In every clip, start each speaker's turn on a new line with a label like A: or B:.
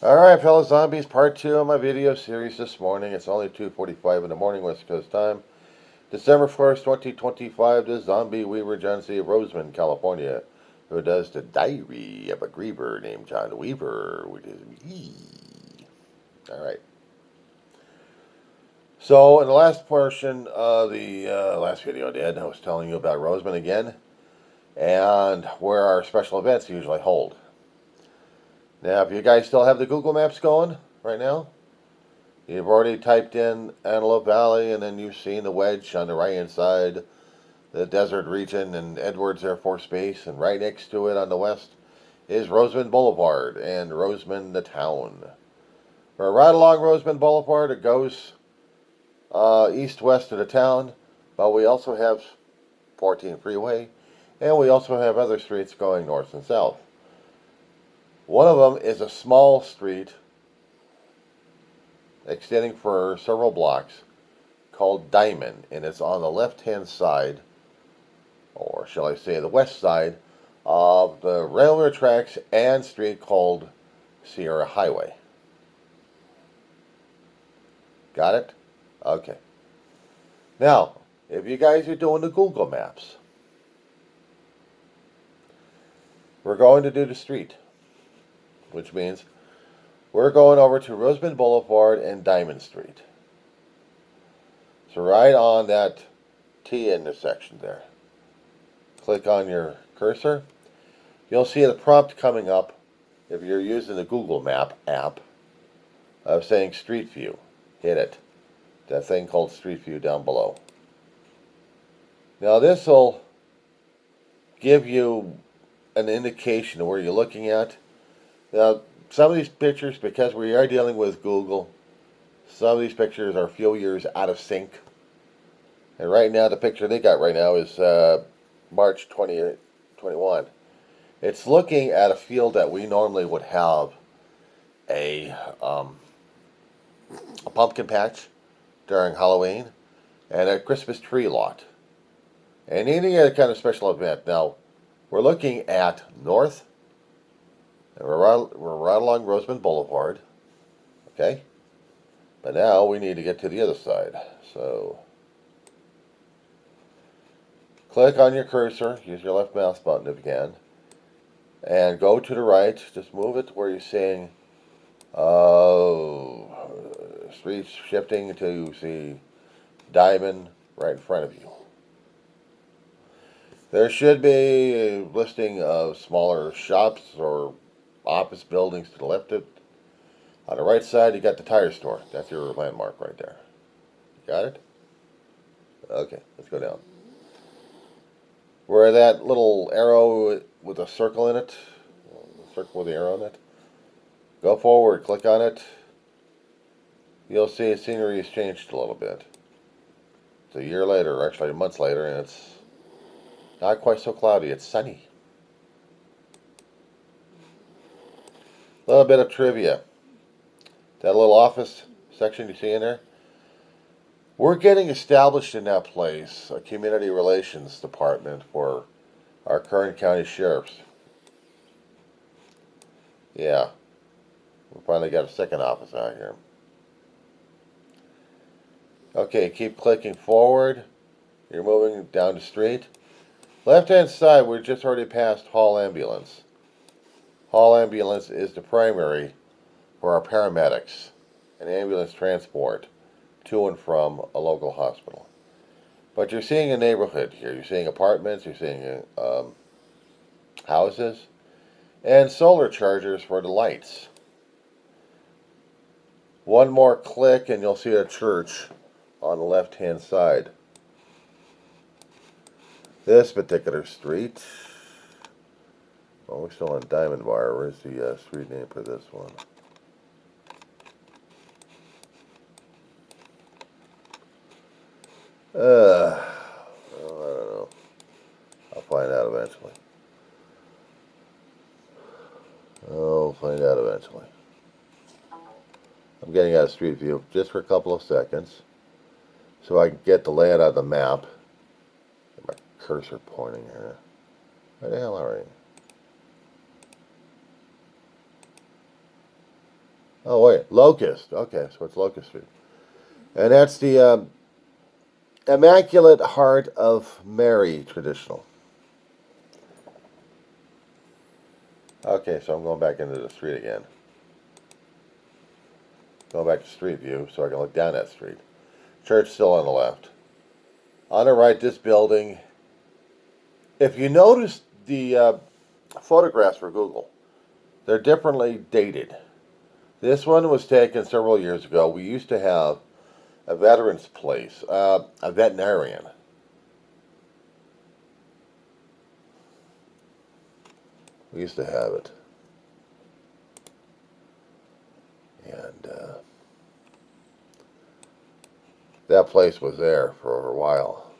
A: Alright, fellow zombies, part 2 of my video series this morning. It's only 2:45 in the morning, West Coast time. December 1st, 2025, the zombie Weaver John C. of Rosamond, California, who does the diary of a griever named John Weaver, which is me. Alright. So, in the last portion of the last video I did, I was telling you about Rosamond again, and where our special events usually hold. Now, if you guys still have the Google Maps going right now, you've already typed in Antelope Valley, and then you've seen the wedge on the right-hand side, the desert region, and Edwards Air Force Base, and right next to it on the west is Rosamond Boulevard and Rosamond the town. We're right along Rosamond Boulevard. It goes east-west of the town, but we also have 14 Freeway, and we also have other streets going north and south. One of them is a small street extending for several blocks called Diamond, and it's on the left-hand side, or shall I say the west side, of the railroad tracks and street called Sierra Highway. Got it? Okay. Now, if you guys are doing the Google Maps, we're going to do the street, which means we're going over to Rosamond Boulevard and Diamond Street. So right on that T intersection there. Click on your cursor. You'll see the prompt coming up if you're using the Google Map app of saying Street View. Hit it. That thing called Street View down below. Now this will give you an indication of where you're looking at. Now some of these pictures, because we are dealing with Google, some of these pictures are a few years out of sync. And right now, the picture they got right now is March 2021. It's looking at a field that we normally would have a pumpkin patch during Halloween and a Christmas tree lot. And any other kind of special event. Now, we're looking at north. And we're right along Rosamond Boulevard. Okay? But now we need to get to the other side. So click on your cursor. Use your left mouse button if you can. And go to the right. Just move it to where you're seeing streets shifting until you see Diamond right in front of you. There should be a listing of smaller shops or office buildings to the left of it. On the right side, you got the tire store. That's your landmark right there. Got it? Okay, let's go down. Where that little arrow with a circle in it, a circle with the arrow in it, go forward, click on it. You'll see the scenery has changed a little bit. It's a year later, or actually months later, and it's not quite so cloudy. It's sunny. A little bit of trivia. That little office section you see in there, we're getting established in that place, a community relations department for our Kern County sheriffs. Yeah, we finally got a second office out here. Okay, keep clicking forward. You're moving down the street. Left-hand side, we're just already past Hall Ambulance. Hall Ambulance is the primary for our paramedics and ambulance transport to and from a local hospital. But you're seeing a neighborhood here. You're seeing apartments, you're seeing houses, and solar chargers for the lights. One more click and you'll see a church on the left-hand side. This particular street, well, we're still on Diamond Bar. Where's the street name for this one? Well, I don't know. I'll find out eventually. I'll find out eventually. I'm getting out of Street View just for a couple of seconds so I can get the layout of the map. Get my cursor pointing here. Where the hell are you? Oh, wait. Locust. Okay, so it's Locust Street. And that's the Immaculate Heart of Mary traditional. Okay, so I'm going back into the street again. Going back to street view so I can look down that street. Church still on the left. On the right, this building. If you notice the photographs for Google, they're differently dated. This one was taken several years ago. We used to have a veteran's place, a veterinarian. We used to have it. And that place was there for a while.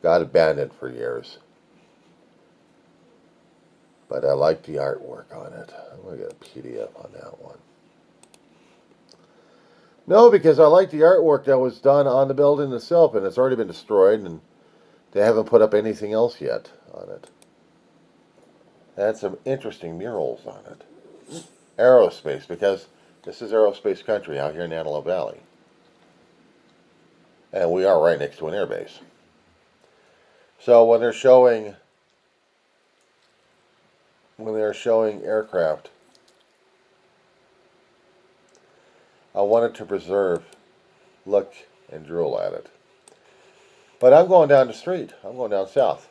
A: Got abandoned for years. But I like the artwork on it. I'm going to get a PDF on that one. No, because I like the artwork that was done on the building itself, and it's already been destroyed, and they haven't put up anything else yet on it. They had some interesting murals on it. Aerospace, because this is aerospace country out here in Antelope Valley. And we are right next to an airbase. So when they're showing aircraft, I wanted to preserve, look, and drool at it. But I'm going down the street. I'm going down south.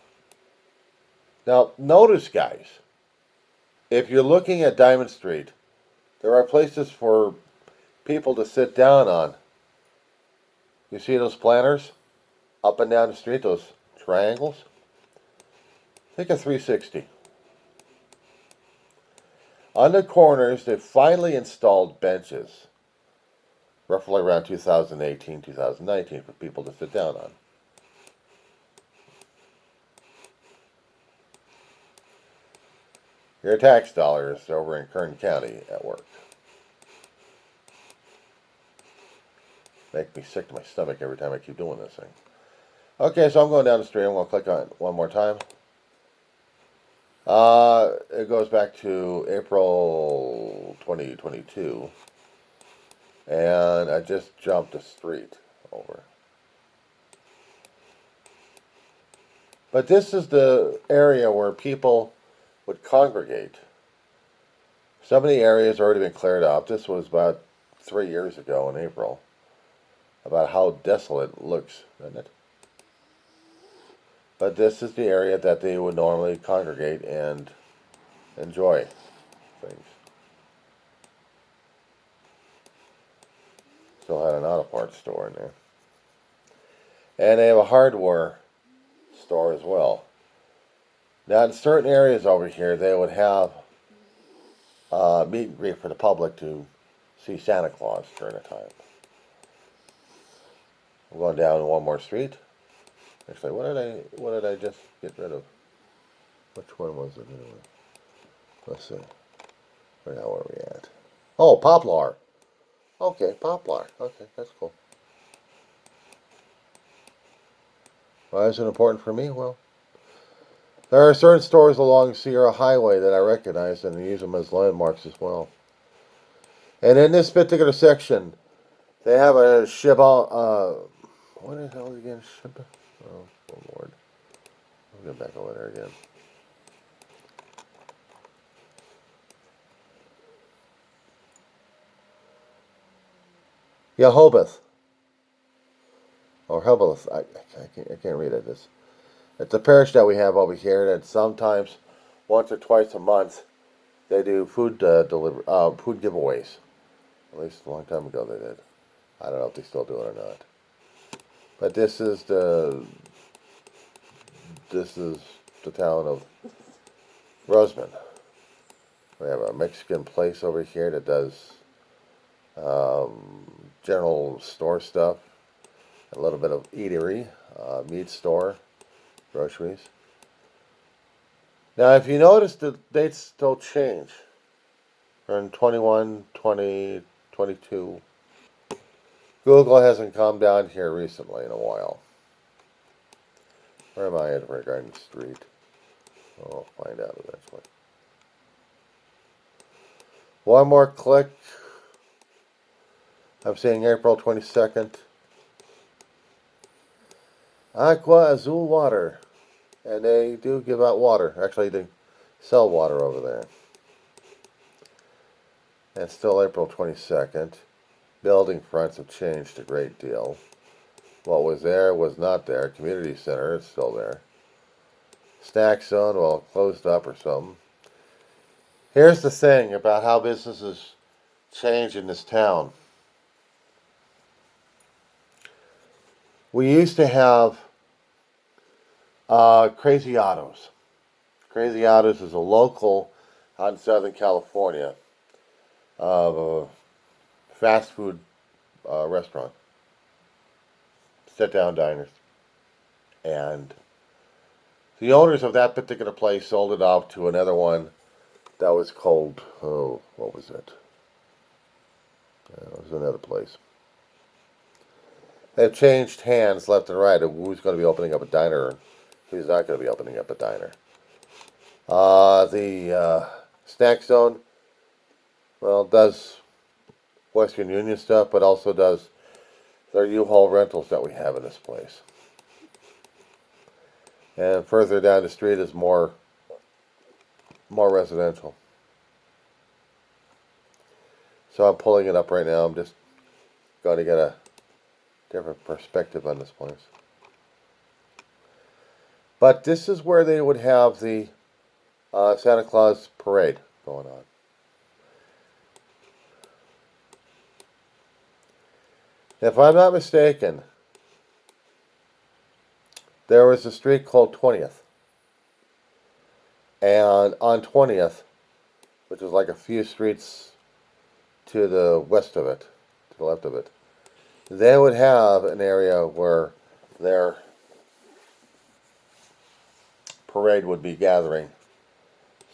A: Now, notice, guys, if you're looking at Diamond Street, there are places for people to sit down on. You see those planters up and down the street, those triangles? Take a 360. On the corners, they finally installed benches, roughly around 2018, 2019, for people to sit down on. Your tax dollars over in Kern County at work. Make me sick to my stomach every time I keep doing this thing. Okay, so I'm going down the street. I'm going to click on it one more time. It goes back to April 2022. And I just jumped a street over. But this is the area where people would congregate. Some of the areas have already been cleared up. This was about 3 years ago in April. About how desolate it looks, doesn't it? But this is the area that they would normally congregate and enjoy things. Still had an auto parts store in there. And they have a hardware store as well. Now, in certain areas over here, they would have meet and greet for the public to see Santa Claus during the time. I'm going down one more street. Actually, what did I just get rid of? Which one was it anyway? Let's see. Where are we at? Oh, Poplar. Okay, Poplar. Okay, that's cool. Why is it important for me? Well, there are certain stores along Sierra Highway that I recognize and use them as landmarks as well. And in this particular section, they have a Shiba. What the hell again? Shiba? Oh, Lord. I'll get back over there again. Rehoboth. Or Rehoboth. I can't read it. It's a parish that we have over here that sometimes, once or twice a month, they do food food giveaways. At least a long time ago they did. I don't know if they still do it or not. But this is the town of Rosamond. We have a Mexican place over here that does general store stuff, a little bit of eatery, meat store, groceries. Now, if you notice, the dates don't change. We're in 21, 20, 22. Google hasn't come down here recently in a while. Where am I at regarding the street? I'll find out eventually. One more click. I'm seeing April 22nd. Aqua Azul water. And they do give out water. Actually, they sell water over there. And still April 22nd. Building fronts have changed a great deal. What was there was not there. Community center is still there. Snack zone, well, closed up or something. Here's the thing about how businesses change in this town. We used to have Crazy Autos. Crazy Autos is a local out in Southern California fast food restaurant, sit-down diners, and the owners of that particular place sold it off to another one that was called, oh, what was it? It was another place. They've changed hands left and right of who's going to be opening up a diner and who's not going to be opening up a diner. The snack zone, well, does Western Union stuff, but also does their U-Haul rentals that we have in this place. And further down the street is more residential. So I'm pulling it up right now. I'm just going to get a different perspective on this place. But this is where they would have the Santa Claus parade going on. If I'm not mistaken, there was a street called 20th. And on 20th, which is like a few streets to the west of it, to the left of it, they would have an area where their parade would be gathering.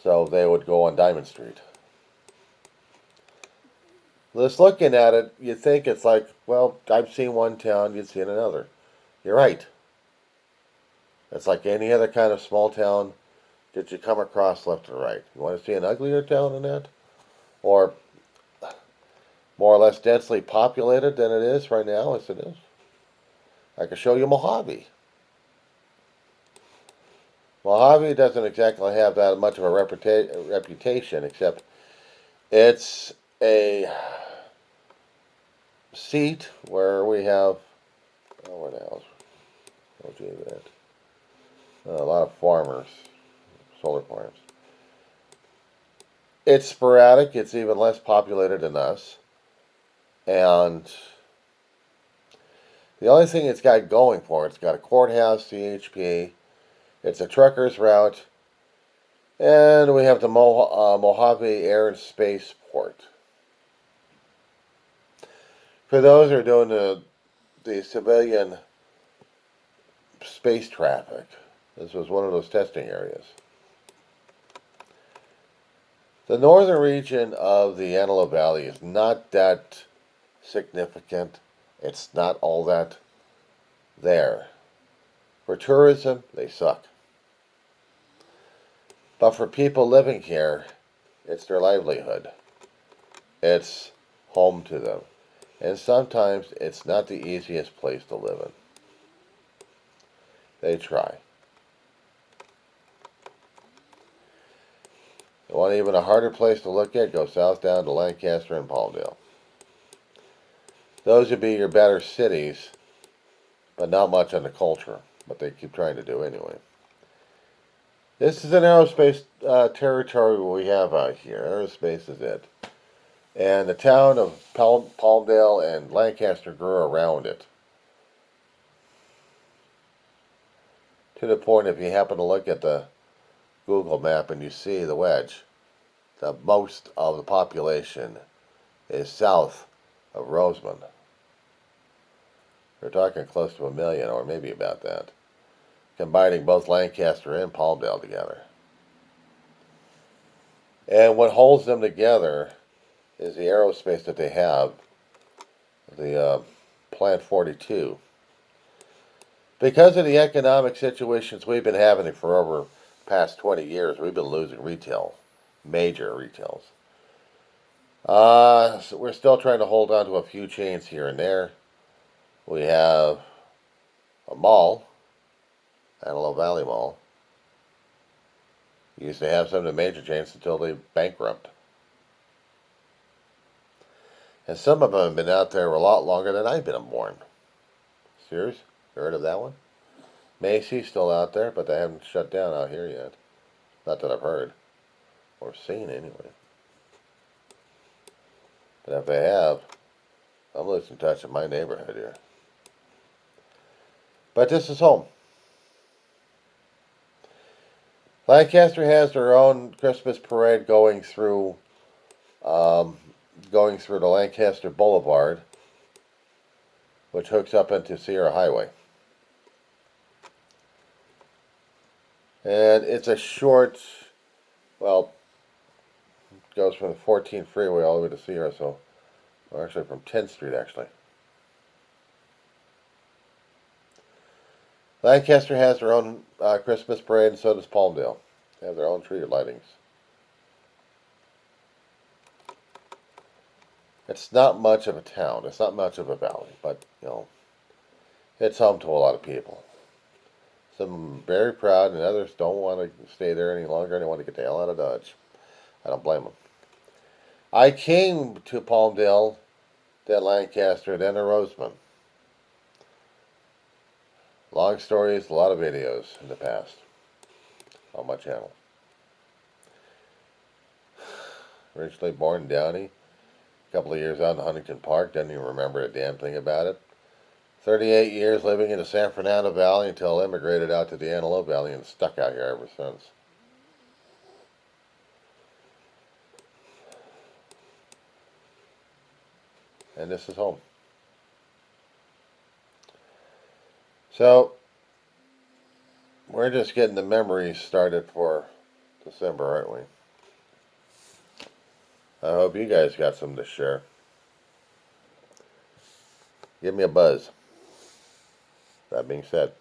A: So they would go on Diamond Street. Just looking at it, you think it's like, well, I've seen one town, you've seen another. You're right. It's like any other kind of small town that you come across left and right. You want to see an uglier town than that? Or more or less densely populated than it is right now, as it is? I can show you Mojave. Mojave doesn't exactly have that much of a reputation, except it's a seat where we have, oh, what else? Oh, gee, that. A lot of farmers, solar farms. It's sporadic. It's even less populated than us. And the only thing it's got going for it, it's got a courthouse, CHP. It's a trucker's route. And we have the Mojave Air and Space Port. For those who are doing the civilian space traffic, this was one of those testing areas. The northern region of the Antelope Valley is not that significant. It's not all that there. For tourism, they suck. But for people living here, it's their livelihood. It's home to them. And sometimes it's not the easiest place to live in. They try. You want even a harder place to look at? Go south down to Lancaster and Palmdale. Those would be your better cities, but not much on the culture. But they keep trying to do anyway. This is an aerospace territory we have out here. Aerospace is it. And the town of Palmdale and Lancaster grew around it. To the point, if you happen to look at the Google map and you see the wedge, the most of the population is south of Rosamond. We're talking close to 1 million, or maybe about that, combining both Lancaster and Palmdale together. And what holds them together is the aerospace that they have, the Plant 42. Because of the economic situations we've been having for over the past 20 years, we've been losing retail, major retails. So we're still trying to hold on to a few chains here and there. We have a mall, Antelope Valley Mall. Used to have some of the major chains until they bankrupt. And some of them have been out there a lot longer than I've been born. Serious? You heard of that one? Macy's still out there, but they haven't shut down out here yet. Not that I've heard. Or seen, anyway. But if they have, I'm losing touch in my neighborhood here. But this is home. Lancaster has their own Christmas parade going through the Lancaster Boulevard, which hooks up into Sierra Highway. And it's a short, well, it goes from the 14th freeway all the way to Sierra, so, or actually from 10th Street, actually. Lancaster has their own Christmas parade, and so does Palmdale. They have their own tree lightings. It's not much of a town. It's not much of a valley, but, it's home to a lot of people. Some very proud, and others don't want to stay there any longer. They want to get the hell out of Dodge. I don't blame them. I came to Palmdale, then Lancaster, then to Rosamond. Long stories, a lot of videos in the past on my channel. Originally born in Downey, a couple of years out in Huntington Park, didn't even remember a damn thing about it. 38 years living in the San Fernando Valley until I immigrated out to the Antelope Valley and stuck out here ever since. And this is home. So, we're just getting the memories started for December, aren't we? I hope you guys got some to share. Give me a buzz. That being said,